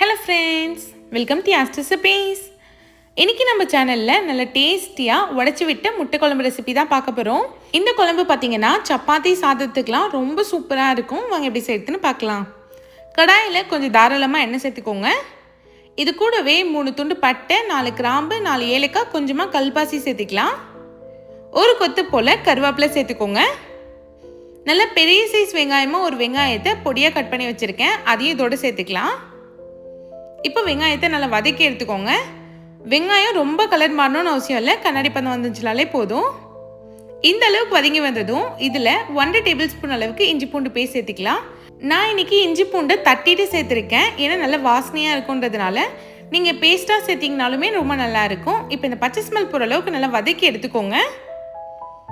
Hello friends, welcome to Aster recipes. இன்றைக்கி நம்ம சேனலில் நல்ல டேஸ்டியாக உடச்சி விட்ட முட்டை குழம்பு ரெசிபி தான் பார்க்க போகிறோம். இந்த குழம்பு பார்த்திங்கன்னா சப்பாத்தி சாதத்துக்கெலாம் ரொம்ப சூப்பராக இருக்கும். வாங்க எப்படி சேர்த்துன்னு பார்க்கலாம். கடாயில் கொஞ்சம் தாராளமாக எண்ணெய் சேர்த்துக்கோங்க. இது கூடவே 3 துண்டு பட்டை, 4 கிராம்பு, 4 ஏலக்காய், கொஞ்சமாக கல்பாசி சேர்த்துக்கலாம். ஒரு கொத்து போல் கருவேப்பிலை சேர்த்துக்கோங்க. நல்ல பெரிய சைஸ் வெங்காயமாக ஒரு வெங்காயத்தை பொடியாக கட் பண்ணி வச்சுருக்கேன், அதையும் இதோடு சேர்த்துக்கலாம். இப்போ வெங்காயத்தை நல்லா வதக்கி எடுத்துக்கோங்க. வெங்காயம் ரொம்ப கலர் மாறணும்னு அவசியம் இல்லை, கண்ணாடி பதம் வந்துச்சுனாலே போதும். இந்த அளவுக்கு வதங்கி வந்ததும் இதில் 1 டேபிள் ஸ்பூன் அளவுக்கு இஞ்சி பூண்டு பேஸ்ட் சேர்த்துக்கலாம். நான் இன்றைக்கி இஞ்சி பூண்டை தட்டிட்டு சேர்த்துருக்கேன், ஏன்னா நல்லா வாசனையாக இருக்குன்றதுனால. நீங்கள் பேஸ்ட்டாக சேர்த்திங்கனாலுமே ரொம்ப நல்லாயிருக்கும். இப்போ இந்த பச்சை ஸ்மெல் போகிற அளவுக்கு நல்லா வதக்கி எடுத்துக்கோங்க.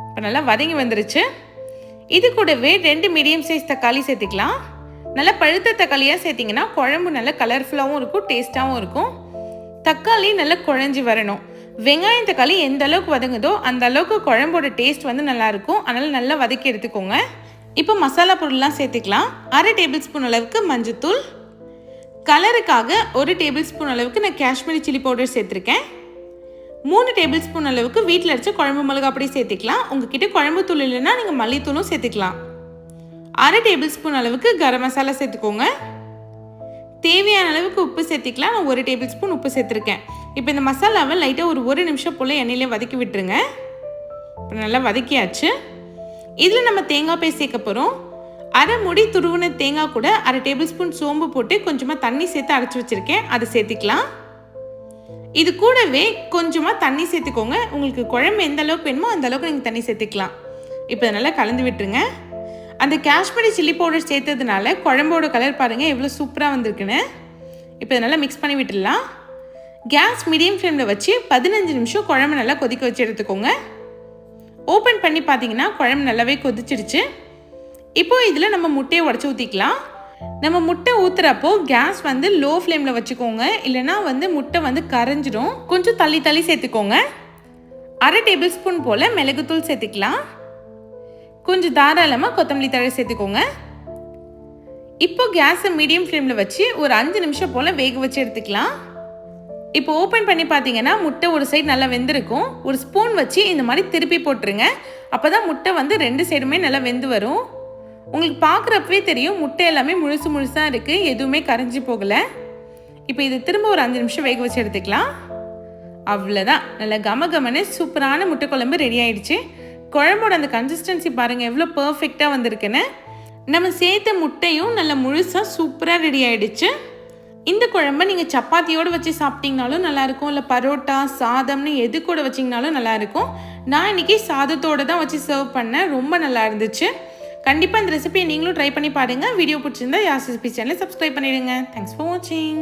இப்போ நல்லா வதங்கி வந்துருச்சு. இது கூடவே 2 மீடியம் சைஸ் தக்காளி சேர்த்துக்கலாம். நல்லா பழுத்த தக்காளியாக சேர்த்திங்கன்னா குழம்பு நல்லா கலர்ஃபுல்லாகவும் இருக்கும், டேஸ்ட்டாகவும் இருக்கும். தக்காளி நல்லா குழஞ்சி வரணும். வெங்காயம் தக்காளி எந்த அளவுக்கு வதங்குதோ அந்த அளவுக்கு குழம்போட டேஸ்ட் வந்து நல்லாயிருக்கும். அதனால் நல்லா வதக்கி எடுத்துக்கோங்க. இப்போ மசாலா பொருள்லாம் சேர்த்துக்கலாம். 1/2 டேபிள் ஸ்பூன் அளவுக்கு மஞ்சத்தூள், கலருக்காக 1 டேபிள் ஸ்பூன் அளவுக்கு நான் காஷ்மீரி சில்லி பவுடர் சேர்த்துருக்கேன். 3 டேபிள் ஸ்பூன் அளவுக்கு வீட்டில் அரைச்ச குழம்பு மிளகா அப்படி சேர்த்துக்கலாம். உங்ககிட்ட குழம்பு தூள் இல்லைன்னா நீங்கள் மல்லித்தூளும் சேர்த்துக்கலாம். 1/2 டேபிள் ஸ்பூன் அளவுக்கு கரம் மசாலா சேர்த்துக்கோங்க. தேவையான அளவுக்கு உப்பு சேர்த்துக்கலாம். நான் 1 டேபிள் ஸ்பூன் உப்பு சேர்த்துருக்கேன். இப்போ இந்த மசாலாவை லைட்டாக ஒரு நிமிஷம் போல் எண்ணெயிலே வதக்கி விட்டுருங்க. இப்போ நல்லா வதக்கியாச்சு. இதில் நம்ம தேங்காய் பேஸ்ட் சேர்க்க போகிறோம். 1/2 மூடி துருவின தேங்காய் கூட 1/2 டேபிள் ஸ்பூன் சோம்பு போட்டு கொஞ்சமாக தண்ணி சேர்த்து அரைச்சி வச்சுருக்கேன், அதை சேர்த்துக்கலாம். இது கூடவே கொஞ்சமாக தண்ணி சேர்த்துக்கோங்க. உங்களுக்கு குழம்பு எந்த அளவுக்கு வேணுமோ அந்த அளவுக்கு நீங்கள் தண்ணி சேர்த்துக்கலாம். இப்போ நல்லா கலந்து விட்டுருங்க. அந்த காஷ்மீரி சில்லி பவுடர் சேர்த்ததுனால குழம்போட கலர் பாருங்கள் எவ்வளோ சூப்பராக வந்திருக்குன்னு. இப்போ நல்லா மிக்ஸ் பண்ணி விட்டுடலாம். கேஸ் மீடியம் ஃப்ளேமில் வச்சு 15 நிமிஷம் குழம்பு நல்லா கொதிக்க வச்சு எடுத்துக்கோங்க. ஓப்பன் பண்ணி பார்த்தீங்கன்னா குழம்பு நல்லாவே கொதிச்சிடுச்சு. இப்போது இதில் நம்ம முட்டையை உடச்சி ஊற்றிக்கலாம். நம்ம முட்டை ஊற்றுறப்போ கேஸ் வந்து லோ ஃப்ளேமில் வச்சுக்கோங்க, இல்லைனா வந்து முட்டை வந்து கரைஞ்சிடும். கொஞ்சம் தள்ளி சேர்த்துக்கோங்க. 1/2 டேபிள் ஸ்பூன் போல் மிளகுத்தூள் சேர்த்துக்கலாம். கொஞ்சம் தாராளமாக கொத்தமல்லி தழை சேர்த்துக்கோங்க. இப்போ கேஸை மீடியம் ஃப்ளேமில் வச்சு ஒரு 5 நிமிஷம் போல் வேக வச்சு எடுத்துக்கலாம். இப்போ ஓப்பன் பண்ணி பார்த்தீங்கன்னா முட்டை ஒரு சைடு நல்லா வெந்திருக்கும். ஒரு ஸ்பூன் வச்சு இந்த மாதிரி திருப்பி போட்டுருங்க. அப்போ தான் முட்டை வந்து 2 சைடுமே நல்லா வெந்து வரும். உங்களுக்கு பார்க்குறப்பவே தெரியும் முட்டை எல்லாமே முழுசாக இருக்குது, எதுவுமே கரைஞ்சி போகலை. இப்போ இது திரும்ப ஒரு 5 நிமிஷம் வேக வச்சு எடுத்துக்கலாம். அவ்வளோதான், நல்லா கமகமன்னு சூப்பரான முட்டை குழம்பு ரெடி ஆயிடுச்சு. குழம்போட அந்த கன்சிஸ்டன்சி பாருங்கள் எவ்வளோ பர்ஃபெக்டாக வந்திருக்குன்னு. நம்ம சேர்த்த முட்டையும் நல்லா முழுசாக சூப்பராக ரெடி ஆகிடுச்சு. இந்த குழம்பை நீங்கள் சப்பாத்தியோடு வச்சு சாப்பிட்டிங்கனாலும் நல்லாயிருக்கும், இல்லை பரோட்டா சாதம்னு எது கூட வச்சிங்கனாலும் நல்லாயிருக்கும். நான் இன்றைக்கி சாதத்தோடு தான் வச்சு சர்வ் பண்ணேன், ரொம்ப நல்லா இருந்துச்சு. கண்டிப்பாக இந்த ரெசிபியை நீங்களும் ட்ரை பண்ணி பாருங்கள். வீடியோ பிடிச்சிருந்தா யாஸ் ரெசிபி சேனலை சப்ஸ்கிரைப் பண்ணிடுங்க. தேங்க்ஸ் ஃபார் வாட்சிங்.